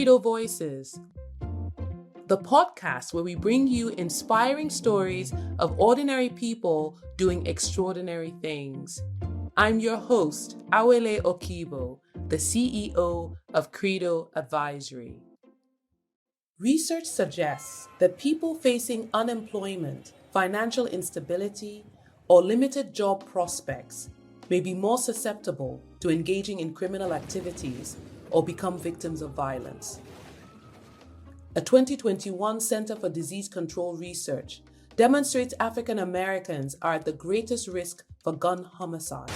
Credo Voices, the podcast where we bring you inspiring stories of ordinary people doing extraordinary things. I'm your host, Awele Okibo, the CEO of Credo Advisory. Research suggests that people facing unemployment, financial instability, or limited job prospects may be more susceptible to engaging in criminal activities or become victims of violence. A 2021 Center for Disease Control research demonstrates African Americans are at the greatest risk for gun homicide.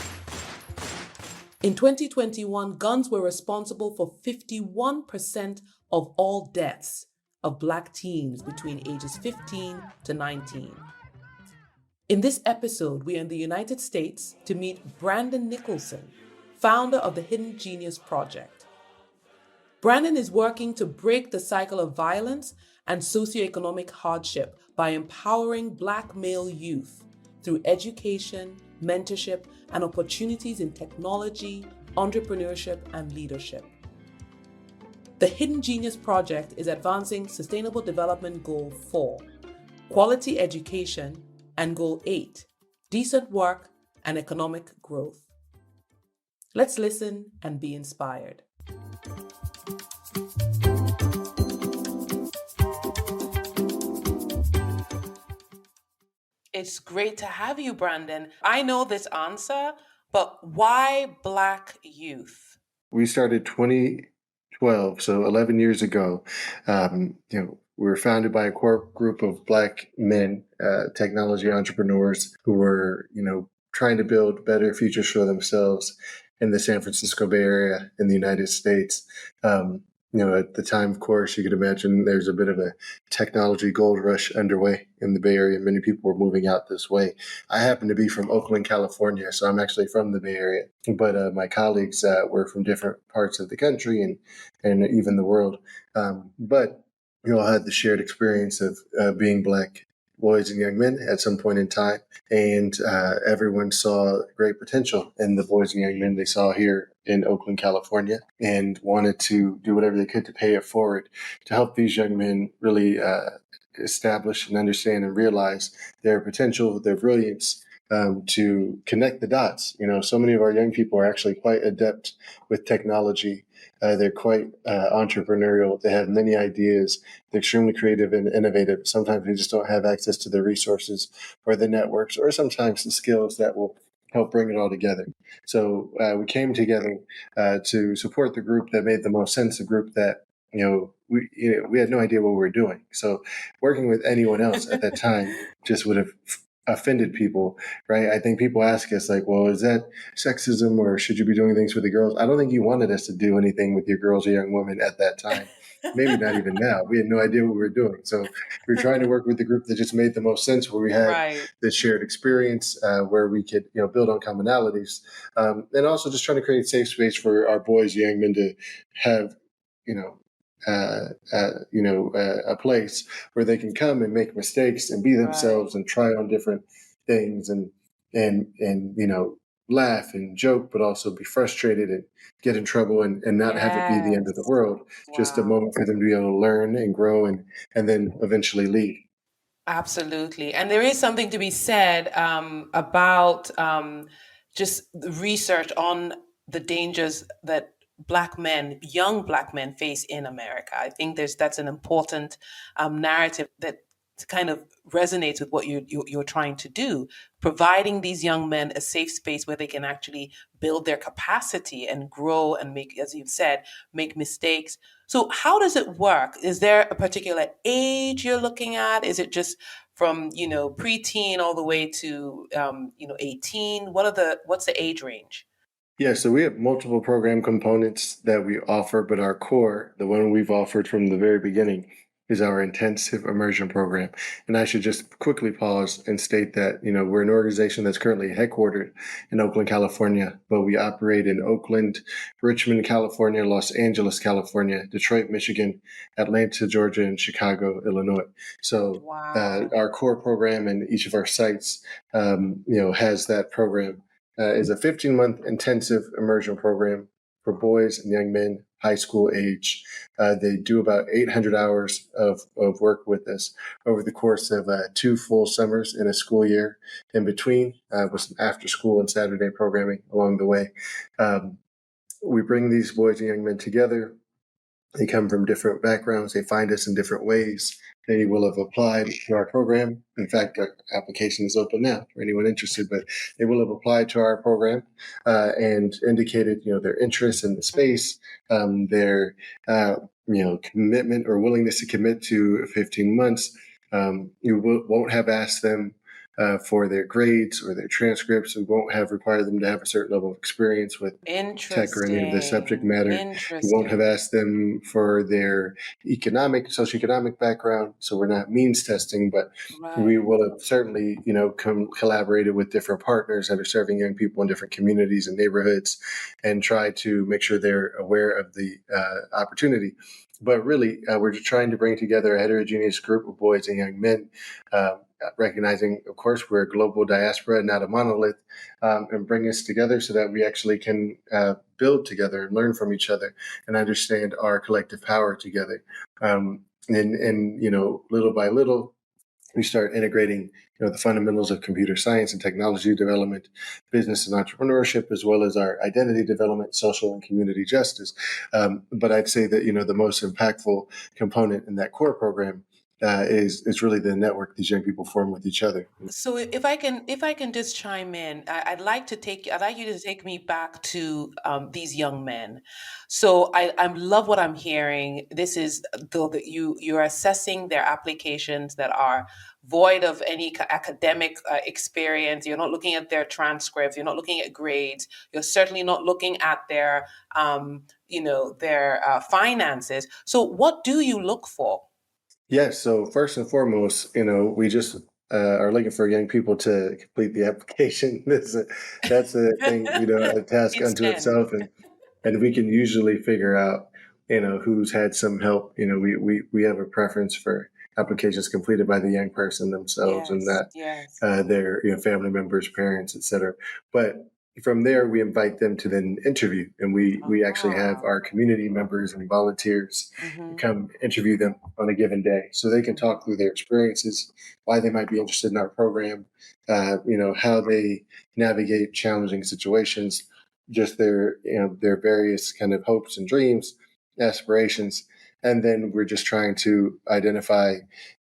In 2021, guns were responsible for 51% of all deaths of Black teens between ages 15 to 19. In this episode, we are in the United States to meet Brandon Nicholson, founder of the Hidden Genius Project. Brandon is working to break the cycle of violence and socioeconomic hardship by empowering Black male youth through education, mentorship, and opportunities in technology, entrepreneurship, and leadership. The Hidden Genius Project is advancing Sustainable Development Goal 4, quality education, and Goal 8, decent work and economic growth. Let's listen and be inspired. It's great to have you, Brandon. I know this answer, but why Black youth? We started 2012, so 11 years ago. We were founded by a core group of Black men, technology entrepreneurs who were, trying to build better futures for themselves in the San Francisco Bay Area in the United States. At the time, of course, you could imagine there's a bit of a technology gold rush underway in the Bay Area. Many people were moving out this way. I happen to be from Oakland, California, so I'm actually from the Bay Area. But my colleagues were from different parts of the country and even the world. But we all had the shared experience of being Black boys and young men at some point in time. And everyone saw great potential in the boys and young men they saw here in Oakland, California, and wanted to do whatever they could to pay it forward to help these young men really establish and understand and realize their potential, their brilliance, to connect the dots. So many of our young people are actually quite adept with technology. They're quite entrepreneurial. They have many ideas. They're extremely creative and innovative. Sometimes they just don't have access to the resources or the networks or sometimes the skills that will help bring it all together. So we came together to support the group that made the most sense, a group that, we had no idea what we were doing. So working with anyone else at that time just would have offended people, right? I think people ask us like, well, is that sexism or should you be doing things with the girls? I don't think you wanted us to do anything with your girls or young women at that time. Maybe not even now. We had no idea what we were doing. So we were trying to work with the group that just made the most sense, where we had this shared experience, where we could, build on commonalities, and also just trying to create a safe space for our boys, young men to have, a place where they can come and make mistakes and be themselves and try on different things and laugh and joke, but also be frustrated and get in trouble and not have it be the end of the world. Just a moment for them to be able to learn and grow and then eventually lead. Absolutely. And there is something to be said about just the research on the dangers that Black men, young Black men face in America. I think that's an important narrative that kind of resonates with what you're trying to do, providing these young men a safe space where they can actually build their capacity and grow and make, as you've said, make mistakes. So how does it work? Is there a particular age you're looking at? Is it just from, preteen all the way to, 18? What's the age range? Yeah, so we have multiple program components that we offer, but our core, the one we've offered from the very beginning, is our intensive immersion program. And I should just quickly pause and state that, we're an organization that's currently headquartered in Oakland, California, but we operate in Oakland, Richmond, California, Los Angeles, California, Detroit, Michigan, Atlanta, Georgia, and Chicago, Illinois. So our core program in each of our sites, has that program. Is a 15-month intensive immersion program for boys and young men, high school age. They do about 800 hours of work with us over the course of 2 full summers in a school year in between, with some after school and Saturday programming along the way. We bring these boys and young men together. They come from different backgrounds. They find us in different ways. They will have applied to our program. In fact, our application is open now for anyone interested, but they will have applied to our program and indicated, their interest in the space, their, commitment or willingness to commit to 15 months. Won't have asked them for their grades or their transcripts. We won't have required them to have a certain level of experience with tech or any of the subject matter. We won't have asked them for their socioeconomic background. So we're not means testing, but we will have certainly, collaborated with different partners that are serving young people in different communities and neighborhoods and try to make sure they're aware of the opportunity. But really, we're just trying to bring together a heterogeneous group of boys and young men, recognizing, of course, we're a global diaspora, not a monolith, and bring us together so that we actually can build together and learn from each other and understand our collective power together. And little by little, we start integrating the fundamentals of computer science and technology development, business and entrepreneurship, as well as our identity development, social and community justice. But I'd say that the most impactful component in that core program is really the network these young people form with each other. So if I can just chime in, I'd like you to take me back to these young men. So I love what I'm hearing. This is though that you're assessing their applications that are void of any academic experience. You're not looking at their transcripts. You're not looking at grades. You're certainly not looking at their finances. So what do you look for? Yes. So first and foremost, we just are looking for young people to complete the application. That's a thing, a task It's unto 10. itself, and we can usually figure out, who's had some help. We have a preference for applications completed by the young person themselves and Yes, not yes. their family members, parents, etc. But from there, we invite them to then interview, and we actually have Ah. our community members and volunteers Mm-hmm. come interview them on a given day, so they can talk through their experiences, why they might be interested in our program, how they navigate challenging situations, just their various kind of hopes and dreams, aspirations. And then we're just trying to identify,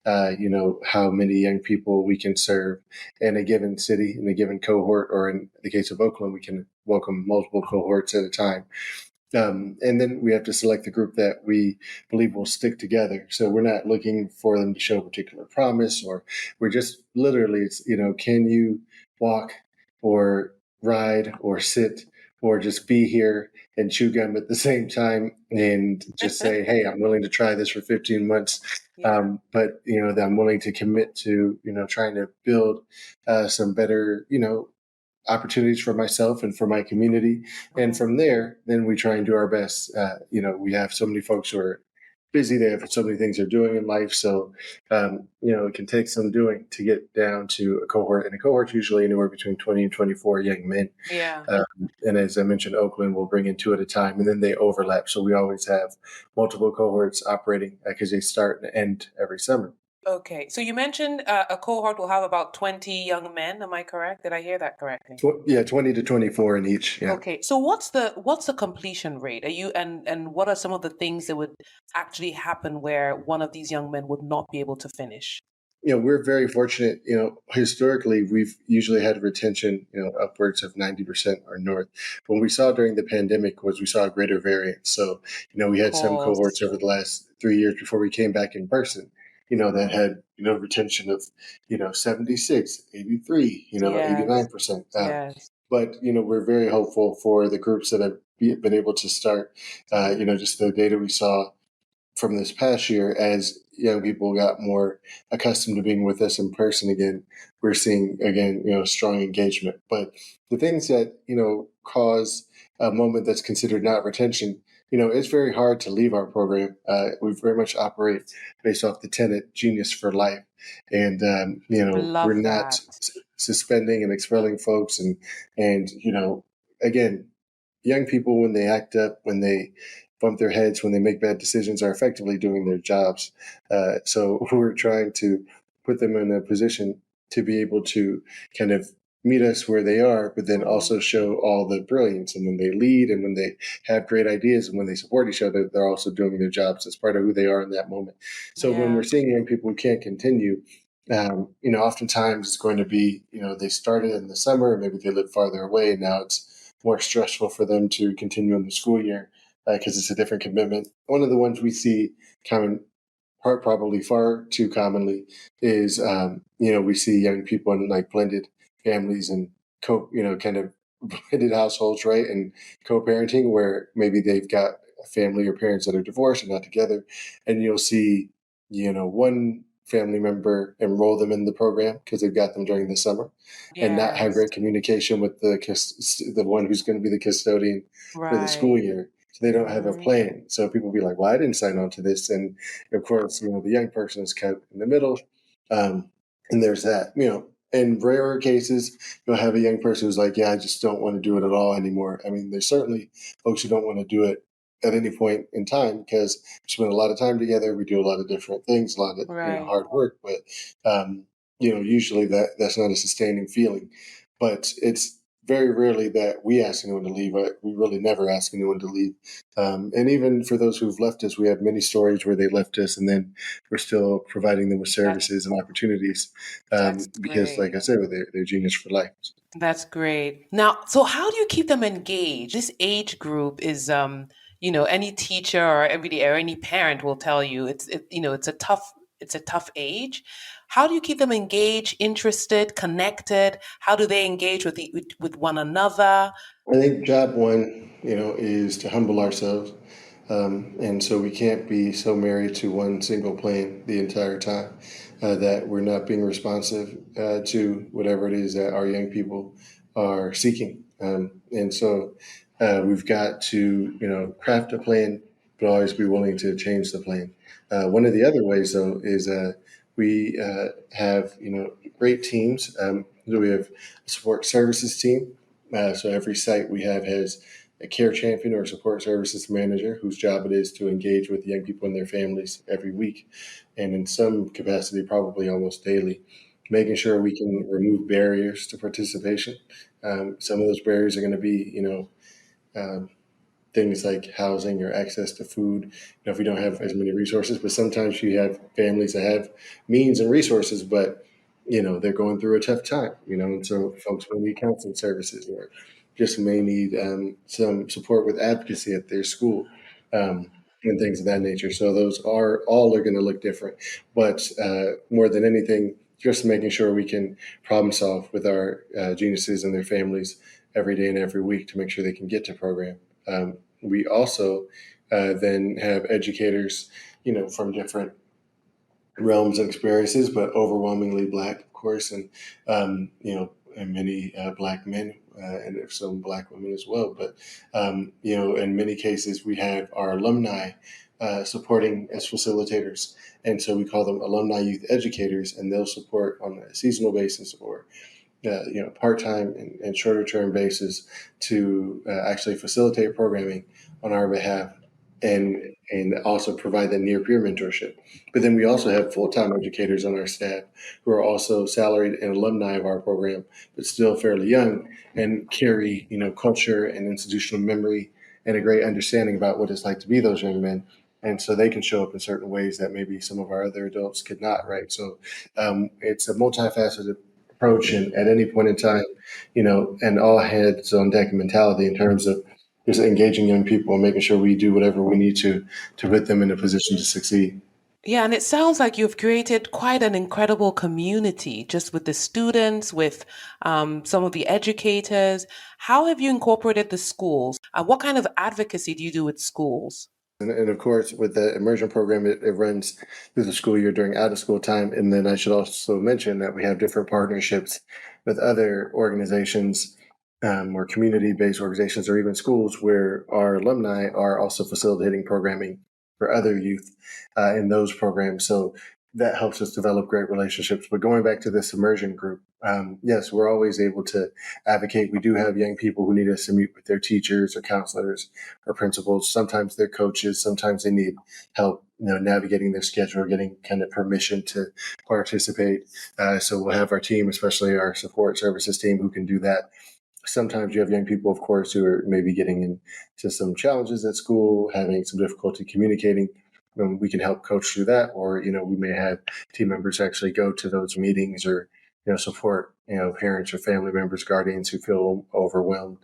how many young people we can serve in a given city, in a given cohort, or in the case of Oakland, we can welcome multiple cohorts at a time. And then we have to select the group that we believe will stick together. So we're not looking for them to show particular promise, or we're just literally, can you walk or ride or sit or just be here and chew gum at the same time and just say, hey, I'm willing to try this for 15 months. Yeah. But, that I'm willing to commit to, trying to build some better, opportunities for myself and for my community. And from there, then we try and do our best. We have so many folks who are busy. They have so many things they're doing in life. So, it can take some doing to get down to a cohort. And a cohort's usually anywhere between 20 and 24 young men. Yeah. And as I mentioned, Oakland will bring in 2 at a time, and then they overlap. So we always have multiple cohorts operating because they start and end every summer. Okay. So you mentioned a cohort will have about 20 young men. Am I correct? Did I hear that correctly? Yeah, 20 to 24 in each. Yeah. Okay. So what's the completion rate? Are you and what are some of the things that would actually happen where one of these young men would not be able to finish? We're very fortunate. Historically, we've usually had retention, upwards of 90% or north. What we saw during the pandemic was we saw a greater variance. So, we Of had some course. cohorts over the last 3 years before we came back in person, that had, retention of, 76, 83, Yes. 89%. Yes. But, we're very hopeful for the groups that have been able to start, just the data we saw from this past year, as young people got more accustomed to being with us in person again, we're seeing again, strong engagement. But the things that, cause a moment that's considered not retention, it's very hard to leave our program. We very much operate based off the tenet genius for life. And, we're Love not that. suspending and expelling folks. And, again, young people, when they act up, when they bump their heads, when they make bad decisions, are effectively doing their jobs. So we're trying to put them in a position to be able to kind of meet us where they are, but then also show all the brilliance. And when they lead and when they have great ideas and when they support each other, they're also doing their jobs as part of who they are in that moment. So when Yeah. we're seeing young people who can't continue, oftentimes it's going to be, they started in the summer, maybe they live farther away, and now it's more stressful for them to continue in the school year because it's a different commitment. One of the ones we see common, probably far too commonly, is we see young people in like blended families and kind of blended households, right, and co-parenting, where maybe they've got a family or parents that are divorced and not together, and you'll see one family member enroll them in the program because they've got them during the summer, and not have Yes. great communication with the one who's going to be the custodian for the school Right. year. So they don't have a plan. So people be like, "Well, I didn't sign on to this," and of course, the young person is kind of in the middle, um, and there's that. In rarer cases, you'll have a young person who's like, "Yeah, I just don't want to do it at all anymore." I mean, there's certainly folks who don't want to do it at any point in time because we spend a lot of time together. We do a lot of different things, a lot of Right. hard work, but usually that's not a sustaining feeling. But it's very rarely that we ask anyone to leave. We really never ask anyone to leave. And even for those who've left us, we have many stories where they left us, and then we're still providing them with That's services and opportunities that's because, like great. I said, they're genius for life. That's great. Now, so how do you keep them engaged? This age group is, any teacher or every or any parent will tell you it's a tough age. How do you keep them engaged, interested, connected? How do they engage with one another? I think job one, is to humble ourselves. And so we can't be so married to one single plan the entire time that we're not being responsive to whatever it is that our young people are seeking. And so we've got to, craft a plan, but always be willing to change the plan. One of the other ways, though, is we have, great teams. So we have a support services team. So every site we have has a care champion or a support services manager whose job it is to engage with young people and their families every week, and in some capacity, probably almost daily, making sure we can remove barriers to participation. Some of those barriers are going to be, um, things like housing or access to food. If we don't have as many resources, but sometimes you have families that have means and resources, but they're going through a tough time. And so folks may need counseling services or just may need some support with advocacy at their school. And things of that nature. So those are going to look different, but more than anything, just making sure we can problem solve with our geniuses and their families every day and every week to make sure they can get to program. We also then have educators, from different realms and experiences, but overwhelmingly Black, of course, and many Black men, and some Black women as well. But in many cases, we have our alumni supporting as facilitators, and so we call them alumni youth educators, and they'll support on a seasonal basis or part-time and shorter-term basis to actually facilitate programming on our behalf and also provide that near-peer mentorship. But then we also have full-time educators on our staff who are also salaried and alumni of our program, but still fairly young and carry, culture and institutional memory and a great understanding about what it's like to be those young men. And so they can show up in certain ways that maybe some of our other adults could not, right? So it's a multifaceted approach, and at any point in time, and all hands on deck mentality in terms of just engaging young people and making sure we do whatever we need to put them in a position to succeed. Yeah, and it sounds like you've created quite an incredible community just with the students, with some of the educators. How have you incorporated the schools? What kind of advocacy do you do with schools? And of course, with the immersion program, it runs through the school year during out of school time. And then I should also mention that we have different partnerships with other organizations or community based organizations or even schools where our alumni are also facilitating programming for other youth in those programs. So that helps us develop great relationships. But going back to this immersion group, yes, we're always able to advocate. We do have young people who need us to meet with their teachers or counselors or principals. Sometimes they're coaches. Sometimes they need help, navigating their schedule, getting kind of permission to participate. So we'll have our team, especially our support services team, who can do that. Sometimes you have young people, of course, who are maybe getting into some challenges at school, having some difficulty communicating. We can help coach through that, or we may have team members actually go to those meetings, or support parents or family members, guardians who feel overwhelmed.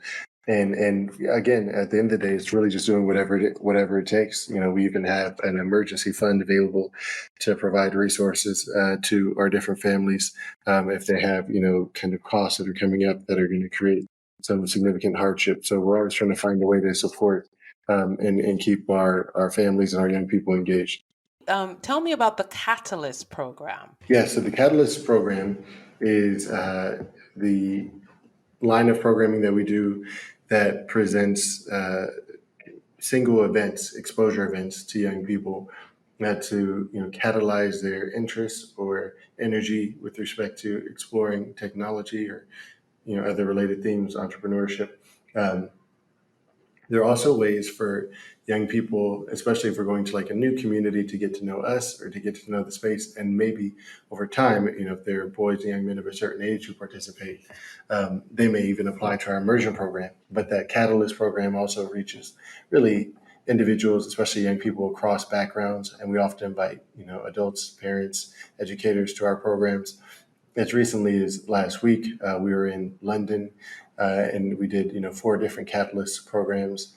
And again, at the end of the day, it's really just doing whatever it takes. We even have an emergency fund available to provide resources to our different families if they have kind of costs that are coming up that are going to create some significant hardship. So we're always trying to find a way to support and keep our families and our young people engaged. Tell me about the Catalyst program. Yeah, so the Catalyst program is the line of programming that we do that presents single events, exposure events to young people to catalyze their interests or energy with respect to exploring technology or other related themes, entrepreneurship. There are also ways for young people, especially if we're going to like a new community, to get to know us or to get to know the space. And maybe over time, if they're boys and young men of a certain age who participate, they may even apply to our immersion program. But that Catalyst program also reaches really individuals, especially young people across backgrounds. And we often invite, adults, parents, educators to our programs. As recently as last week, we were in London and we did, 4 different Catalyst programs,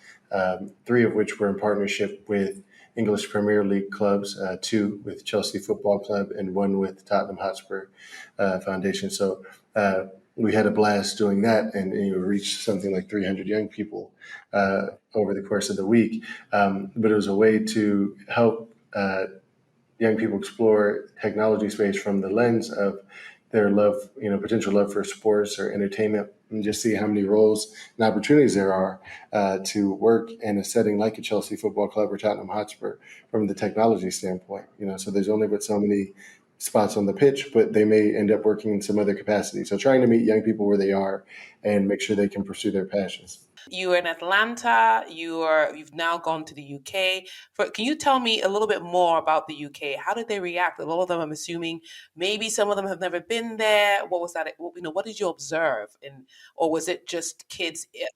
3 of which were in partnership with English Premier League clubs, 2 with Chelsea Football Club and 1 with Tottenham Hotspur Foundation. So we had a blast doing that, and reached something like 300 young people over the course of the week. But it was a way to help young people explore technology space from the lens of their love, potential love for sports or entertainment, and just see how many roles and opportunities there are to work in a setting like a Chelsea Football Club or Tottenham Hotspur from the technology standpoint. So there's only but so many spots on the pitch, but they may end up working in some other capacity. So trying to meet young people where they are and make sure they can pursue their passions. You were in Atlanta. You've now gone to the UK. Can you tell me a little bit more about the UK? How did they react? A lot of them, I'm assuming, maybe some of them have never been there. What was that? What did you observe? Or was it just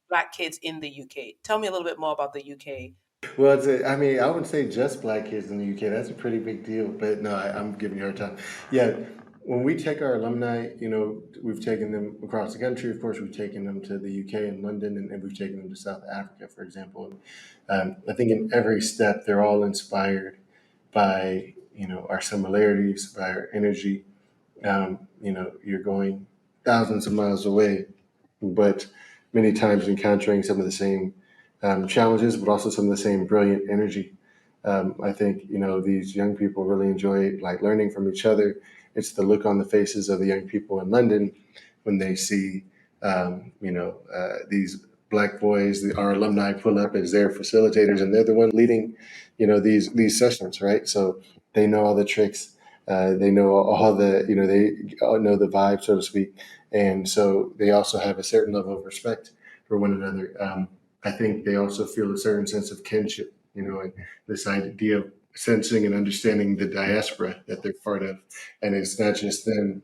Black kids in the UK? Tell me a little bit more about the UK. Well, I wouldn't say just Black kids in the UK. That's a pretty big deal. But no, I'm giving you a hard time. Yeah, when we take our alumni, we've taken them across the country. Of course, we've taken them to the UK and London, and we've taken them to South Africa, for example. I think in every step, they're all inspired by our similarities, by our energy. You're going thousands of miles away, but many times encountering some of the same challenges, but also some of the same brilliant energy. I think these young people really enjoy like learning from each other. It's the look on the faces of the young people in London when they see these Black boys, our alumni, pull up as their facilitators, and they're the one leading these sessions, right? So they know all the tricks. They know all the they all know the vibe, so to speak, and so they also have a certain level of respect for one another. I think they also feel a certain sense of kinship, and this idea of sensing and understanding the diaspora that they're part of, and it's not just them,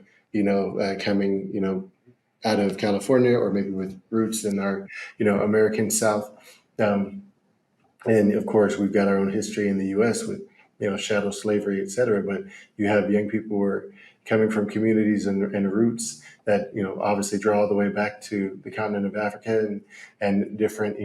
coming, out of California or maybe with roots in our, American South. And of course, we've got our own history in the U.S. with, chattel slavery, et cetera. But you have young people who are coming from communities and roots that, obviously draw all the way back to the continent of Africa and different,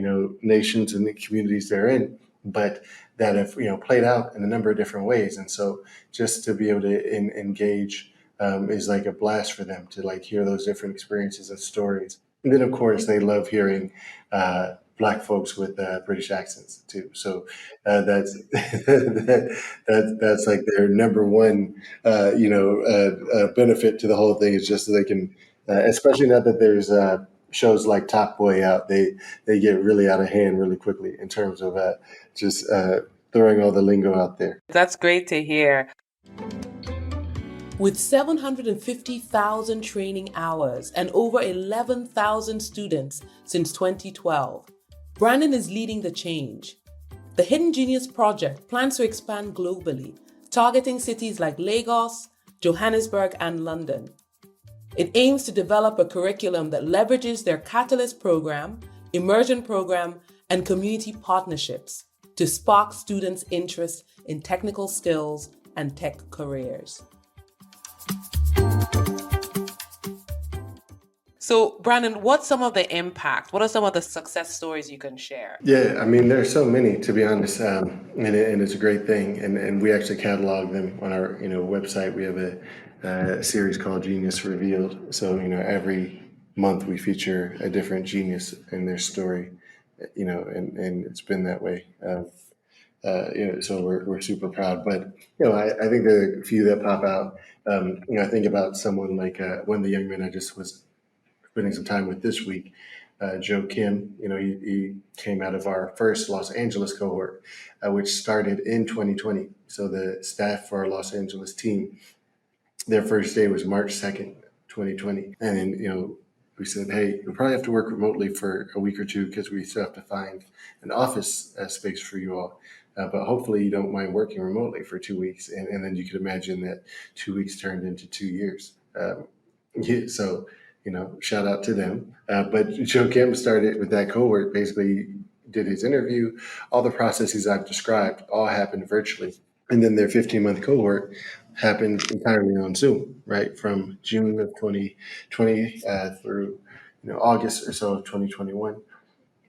nations and the communities they're in, but that have, played out in a number of different ways. And so just to be able to engage is like a blast for them to like hear those different experiences and stories. And then, of course, they love hearing Black folks with British accents too. So that's that's like their number one, benefit to the whole thing is just so they can, especially now that there's shows like Top Boy out, they get really out of hand really quickly in terms of just throwing all the lingo out there. That's great to hear. With 750,000 training hours and over 11,000 students since 2012, Brandon is leading the change. The Hidden Genius Project plans to expand globally, targeting cities like Lagos, Johannesburg, and London. It aims to develop a curriculum that leverages their Catalyst program, immersion program, and community partnerships to spark students' interest in technical skills and tech careers. So, Brandon, what's some of the impact? What are some of the success stories you can share? Yeah, I mean, there's so many, to be honest, and it's a great thing. And we actually catalog them on our website. We have a series called Genius Revealed. So every month we feature a different genius and their story. And it's been that way. So we're super proud. But I think there are a few that pop out. I think about someone like one of the young men I just was spending some time with this week, Joe Kim. He came out of our first Los Angeles cohort, which started in 2020. So the staff for our Los Angeles team, their first day was March 2nd, 2020. And then, we said, hey, you'll probably have to work remotely for a week or two because we still have to find an office space for you all. But hopefully you don't mind working remotely for 2 weeks. And then you could imagine that 2 weeks turned into 2 years. Yeah, so, shout out to them. But Joe Kim started with that cohort, basically did his interview. All the processes I've described all happened virtually. And then their 15-month cohort happened entirely on Zoom, right? From June of 2020 through August or so of 2021.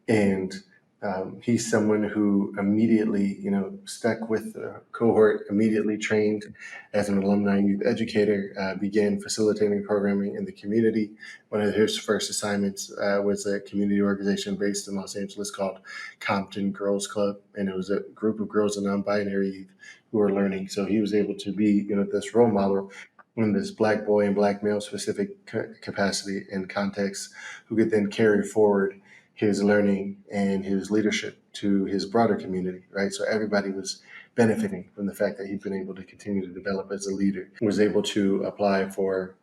And he's someone who immediately, stuck with the cohort, immediately trained as an alumni youth educator, began facilitating programming in the community. One of his first assignments was a community organization based in Los Angeles called Compton Girls Club, and it was a group of girls and non-binary youth who were learning. So he was able to be, this role model in this Black boy and Black male specific capacity and context, who could then carry forward his learning and his leadership to his broader community, right? So everybody was benefiting from the fact that he'd been able to continue to develop as a leader, was able to apply for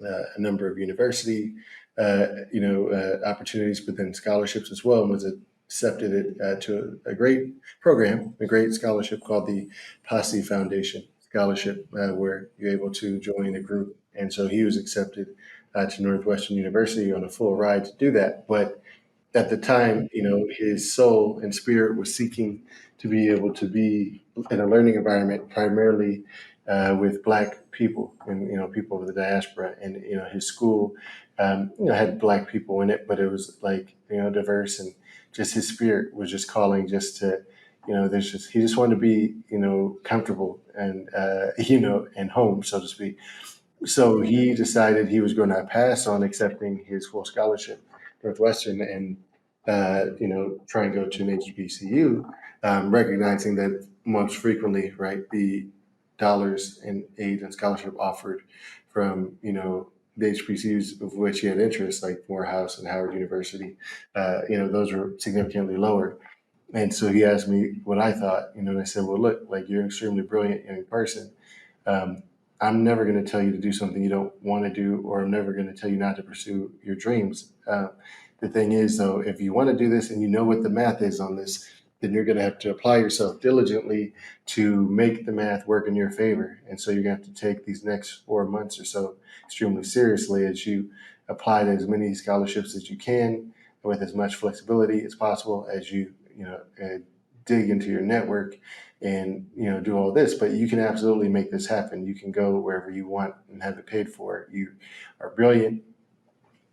a number of university, opportunities, but then scholarships as well, and was accepted to a great program, a great scholarship called the Posse Foundation Scholarship, where you're able to join a group. And so he was accepted to Northwestern University on a full ride to do that. But at the time, his soul and spirit was seeking to be able to be in a learning environment, primarily with Black people and people of the diaspora. And his school, had Black people in it, but it was like diverse, and just his spirit was just calling, just to he just wanted to be comfortable and and home, so to speak. So he decided he was going to pass on accepting his full scholarship Northwestern and try and go to an HBCU, recognizing that most frequently, right, the dollars in aid and scholarship offered from the HBCUs of which he had interest, like Morehouse and Howard University, those were significantly lower. And so he asked me what I thought, and I said, well, look, like, you're an extremely brilliant young person. Um, I'm never going to tell you to do something you don't want to do, or I'm never going to tell you not to pursue your dreams. The thing is, though, if you want to do this and you know what the math is on this, then you're going to have to apply yourself diligently to make the math work in your favor. And so you're going to have to take these next 4 months or so extremely seriously as you apply to as many scholarships as you can with as much flexibility as possible, as you dig into your network and do all this. But you can absolutely make this happen. You can go wherever you want and have it paid for. You are brilliant,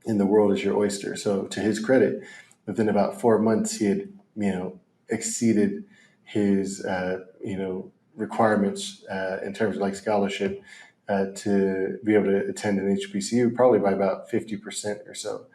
and the world is your oyster. So to his credit, within about 4 months, he had exceeded his requirements in terms of like scholarship to be able to attend an HBCU, probably by about 50% or so.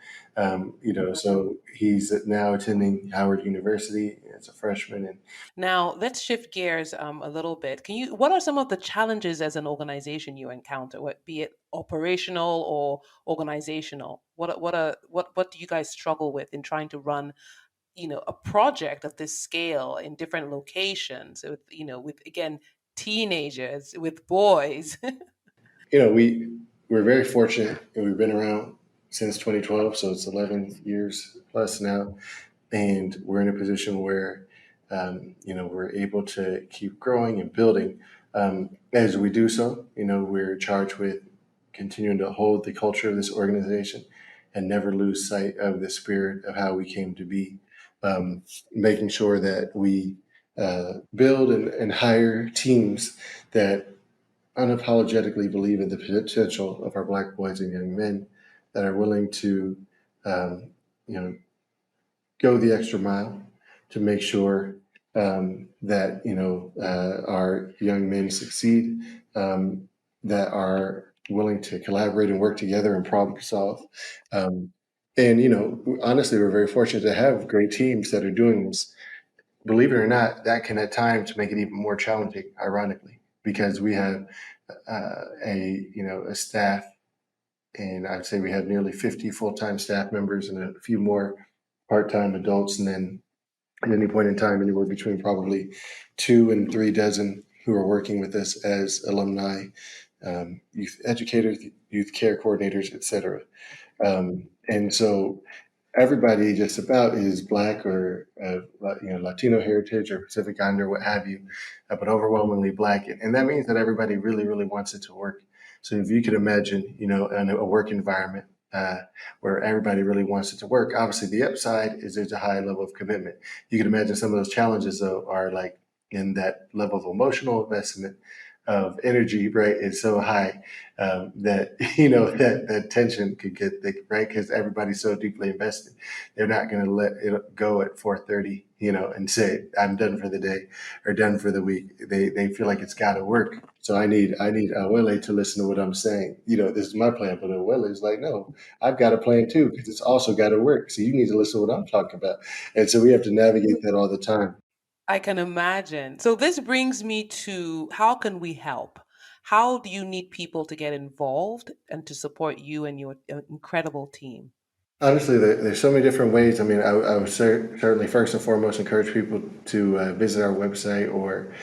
So he's now attending Howard University as a freshman. And Now, let's shift gears a little bit. What are some of the challenges as an organization you encounter, be it operational or organizational? What do you guys struggle with in trying to run, a project of this scale in different locations with, with again, teenagers, with boys? we're very fortunate, and we've been around since 2012, so it's 11 years plus now, and we're in a position where we're able to keep growing and building. As we do so, we're charged with continuing to hold the culture of this organization and never lose sight of the spirit of how we came to be. Making sure that we build and hire teams that unapologetically believe in the potential of our Black boys and young men, that are willing to, um, you know, go the extra mile to make sure that our young men succeed, that are willing to collaborate and work together and problem solve. Um, and honestly, we're very fortunate to have great teams that are doing this. Believe it or not, that can at times make it even more challenging, ironically, because we have a staff, and I'd say we have nearly 50 full-time staff members and a few more part-time adults, and then at any point in time, anywhere between probably 2 and 3 dozen who are working with us as alumni, youth educators, youth care coordinators, etc. And so everybody just about is Black or Latino heritage or Pacific Islander, what have you, but overwhelmingly Black, and that means that everybody really, really wants it to work. So if you could imagine, in a work environment where everybody really wants it to work, obviously the upside is there's a high level of commitment. You can imagine some of those challenges though are like in that level of emotional investment of energy, right, is so high that that tension could get thick, right? Because everybody's so deeply invested, they're not going to let it go at 4:30, and say I'm done for the day or done for the week. They feel like it's got to work. So I need Awele to listen to what I'm saying. This is my plan, but Awele is like, no, I've got a plan too because it's also got to work. So you need to listen to what I'm talking about, and so we have to navigate that all the time. I can imagine. So this brings me to how can we help? How do you need people to get involved and to support you and your incredible team? Honestly, there's so many different ways. I mean, I would certainly first and foremost encourage people to visit our website or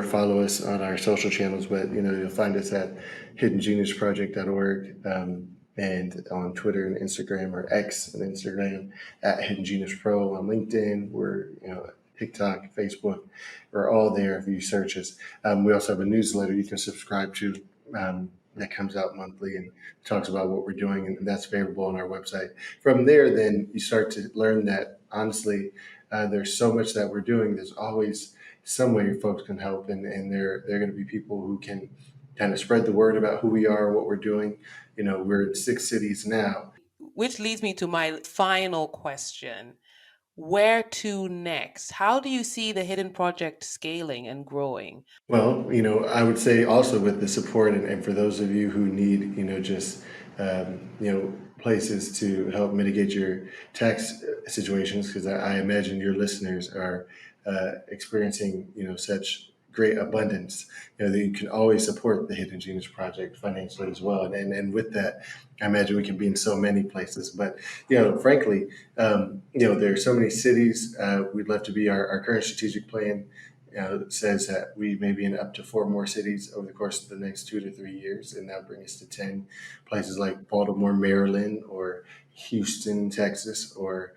follow us on our social channels. But you'll find us at hiddengeniusproject.org, and on Twitter and Instagram, or X and Instagram at Hidden Genius Pro. On LinkedIn, we're TikTok, Facebook, we're all there if you search us. We also have a newsletter you can subscribe to. That comes out monthly and talks about what we're doing, and that's available on our website. From there, then you start to learn that honestly, there's so much that we're doing. There's always some way folks can help, and they're going to be people who can kind of spread the word about who we are, what we're doing. We're in 6 cities now. Which leads me to my final question. Where to next? How do you see the Hidden Project scaling and growing? Well, I would say also with the support, and for those of you who need, just places to help mitigate your tax situations, because I imagine your listeners are experiencing, such great abundance, that you can always support the Hidden Genius Project financially as well. And with that, I imagine we can be in so many places. But frankly, there are so many cities. We'd love to be our current strategic plan says that we may be in up to 4 more cities over the course of the next 2 to 3 years, and that'll bring us to 10 places like Baltimore, Maryland, or Houston, Texas, or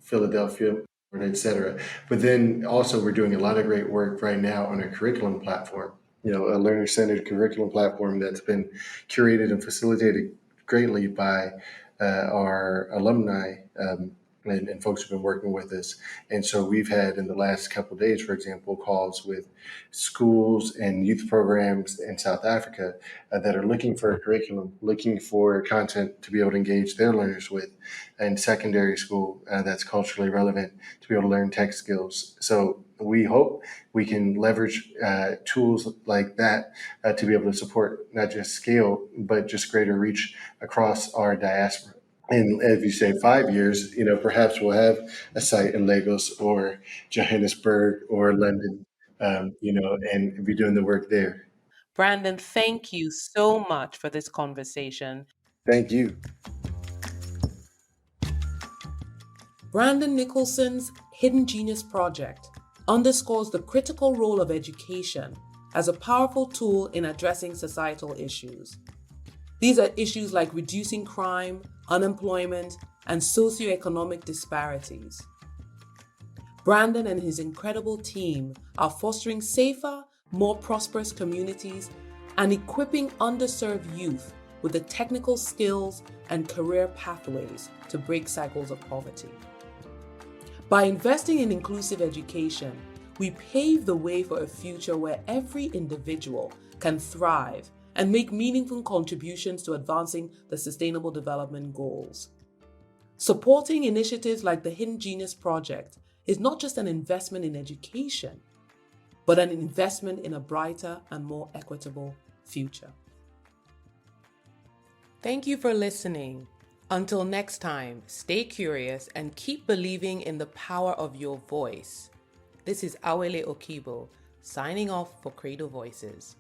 Philadelphia, etc. But then also we're doing a lot of great work right now on a curriculum platform, a learner-centered curriculum platform that's been curated and facilitated greatly by our alumni, and folks who've been working with us. And so we've had in the last couple of days, for example, calls with schools and youth programs in South Africa that are looking for a curriculum, looking for content to be able to engage their learners with, and secondary school that's culturally relevant to be able to learn tech skills. So we hope we can leverage tools like that to be able to support not just scale, but just greater reach across our diaspora. And if you say 5 years, perhaps we'll have a site in Lagos or Johannesburg or London, and be doing the work there. Brandon, thank you so much for this conversation. Thank you. Brandon Nicholson's Hidden Genius Project underscores the critical role of education as a powerful tool in addressing societal issues. These are issues like reducing crime, unemployment, and socioeconomic disparities. Brandon and his incredible team are fostering safer, more prosperous communities and equipping underserved youth with the technical skills and career pathways to break cycles of poverty. By investing in inclusive education, we pave the way for a future where every individual can thrive and make meaningful contributions to advancing the Sustainable Development Goals. Supporting initiatives like the Hidden Genius Project is not just an investment in education, but an investment in a brighter and more equitable future. Thank you for listening. Until next time, stay curious and keep believing in the power of your voice. This is Awele Okibo, signing off for Credo Voices.